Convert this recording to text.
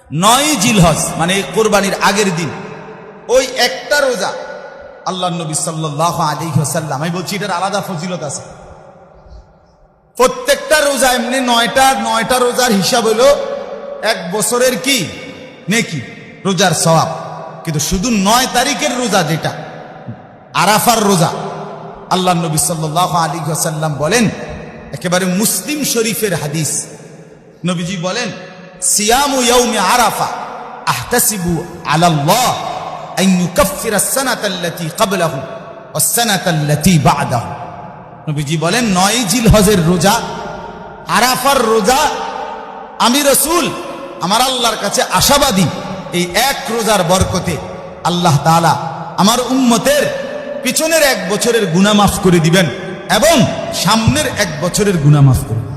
9 জিলহজ মানে কোরবানির আগের দিন ওই একটা রোজা আল্লাহর নবী সাল্লাল্লাহু আলাইহি ওয়াসাল্লাম, আমি বলছি এটার আলাদা ফজিলত আছে। প্রত্যেকটা রোজা এমনি 9টা রোজার হিসাব হলো 1 বছরের কি নেকি, রোজার সওয়াব। কিন্তু শুধু 9 তারিখের রোজা যেটা আরাফার রোজা, আল্লাহর নবী সাল্লাল্লাহু আলাইহি ওয়াসাল্লাম বলেন, একেবারে মুসলিম শরীফের হাদিস, নবীজি বলেন, সিয়ামু ইয়াউমি আরাফা আহতাসিবু আলাল্লাহ আন ইউকাফিরা আস-সানাতা আল্লাতী ক্বাবলাহু ওয়াস-সানাতা আল্লাতী বা'দাহু। নবীজি বলেন 9 জিলহজের রোজা, আরাফার রোজা, আমি রাসূল আমার আল্লাহর কাছে আশাবাদী এই এক রোজার বরকতে আল্লাহ তাআলা আমার উম্মতের পিছনের 1 বছরের গুনাহ মাফ করে দিবেন এবং সামনের 1 বছরের গুনাহ মাফ করে দিবেন।